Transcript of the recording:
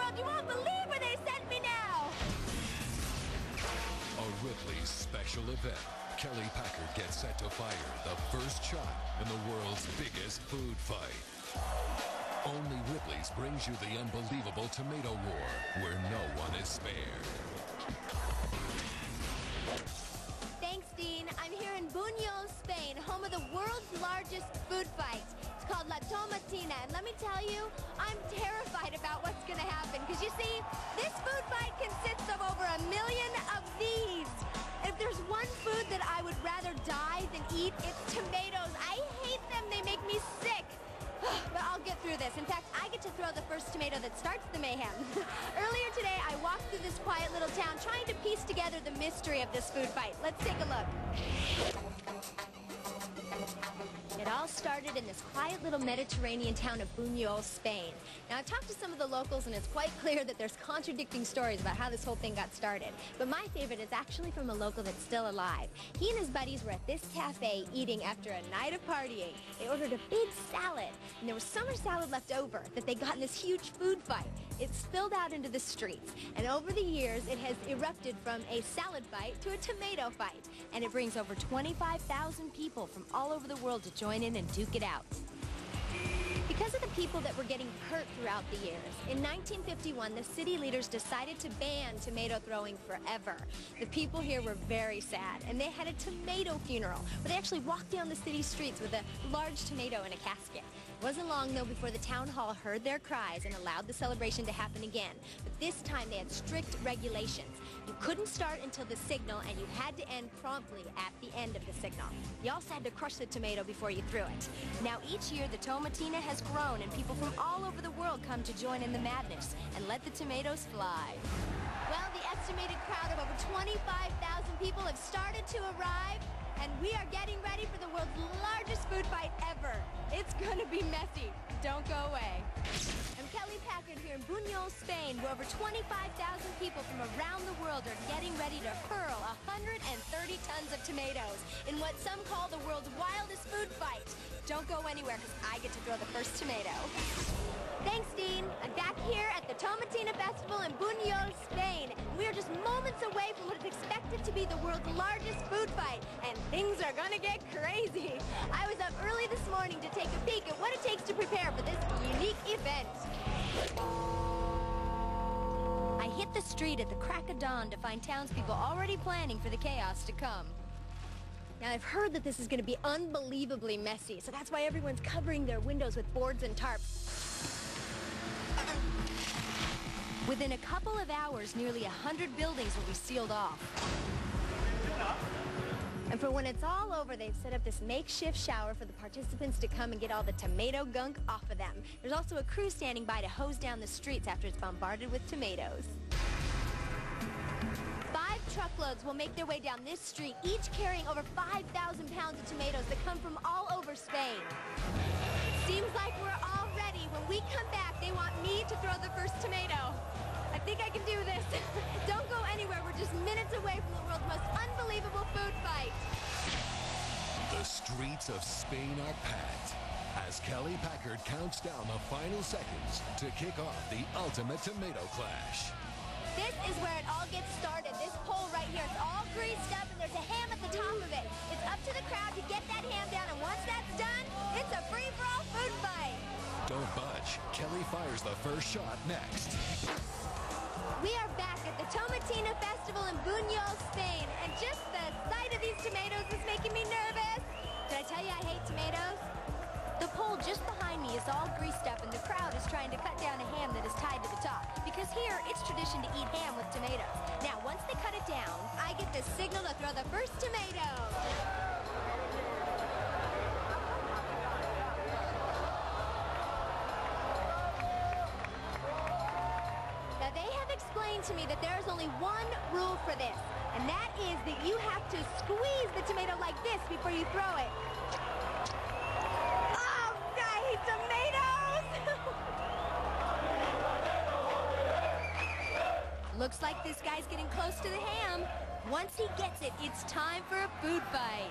world! You won't believe where they sent me now! A Ripley's special event. Kelly Packard gets set to fire the first shot in the world's biggest food fight. Only Ripley's brings you the unbelievable tomato war, where no one is spared. Thanks, Dean. I'm here in Buñol, Spain, home of the world's largest food fight. It's called La Tomatina, and let me tell you, I'm terrified about what's going to happen, because you see, this food fight consists of over 1 million of these. And if there's one food that I would rather die than eat, it's tomatoes. I hate them. They make me sick. But I'll get through this. In fact, I get to throw the first tomato that starts the mayhem. Earlier today, I walked through this quiet little town trying to piece together the mystery of this food fight. Let's take a look. It all started in this quiet little Mediterranean town of Buñol, Spain. Now, I've talked to some of the locals, and it's quite clear that there's contradicting stories about how this whole thing got started. But my favorite is actually from a local that's still alive. He and his buddies were at this cafe eating after a night of partying. They ordered a big salad, and there was summer salad left over that they got in this huge food fight. It spilled out into the streets, and over the years, it has erupted from a salad fight to a tomato fight. And it brings over 25,000 people from all over the world to join in and duke it out. Because of the people that were getting hurt throughout the years, in 1951, the city leaders decided to ban tomato throwing forever. The people here were very sad, and they had a tomato funeral, where they actually walked down the city streets with a large tomato in a casket. It wasn't long, though, before the town hall heard their cries and allowed the celebration to happen again. But this time, they had strict regulations. You couldn't start until the signal, and you had to end promptly at the end of the signal. You also had to crush the tomato before you threw it. Now, each year, the Tomatina has grown, and people from all over the world come to join in the madness and let the tomatoes fly. Well, the estimated crowd of over 25,000 people have started to arrive, and we are getting ready for the world's largest food fight ever. It's going to be messy. Don't go away. I'm Kelly Packard here in Buñol, Spain, where over 25,000 people from around the world are getting ready to hurl 130 tons of tomatoes in what some call the world's wildest food fight. Don't go anywhere, because I get to throw the first tomato. Thanks, Dean. I'm back here at the Tomatina Festival in Buñol, Spain. We are just moments away from what is expected to be the world's largest food fight, and things are gonna get crazy. I was up early this morning to take a peek at what it takes to prepare for this unique event. I hit the street at the crack of dawn to find townspeople already planning for the chaos to come. Now, I've heard that this is going to be unbelievably messy, so that's why everyone's covering their windows with boards and tarps. Within a couple of hours, nearly 100 buildings will be sealed off. And for when it's all over, they've set up this makeshift shower for the participants to come and get all the tomato gunk off of them. There's also a crew standing by to hose down the streets after it's bombarded with tomatoes. 5 truckloads will make their way down this street, each carrying over 5,000 pounds of tomatoes that come from all over Spain. Seems like we're all ready. When we come back, they want me to throw the first tomato. I think I can do this. Don't go anywhere. We're just minutes away from the world's most unbelievable food fight. The streets of Spain are packed as Kelly Packard counts down the final seconds to kick off the ultimate tomato clash. This is where it all gets started. This pole right here, it's all greased up, and there's a ham at the top of it. It's up to the crowd to get that ham down, and once that's done, it's a free-for-all food fight. Don't budge. Kelly fires the first shot next. We are back at the Tomatina Festival in Buñol, Spain, and just the sight of these tomatoes is making me nervous. Did I tell you I hate tomatoes? The pole just behind me is all greased up, and the crowd is trying to cut down a ham that is tied to the top, because here it's tradition to eat ham with tomatoes. Now, once they cut it down, I get the signal to throw the first tomato. Now, they have explained to me that there is only one rule for this, and that is that you have to squeeze the tomato like this before you throw it. Oh, I hate tomatoes! Looks like this guy's getting close to the ham. Once he gets it, it's time for a food fight.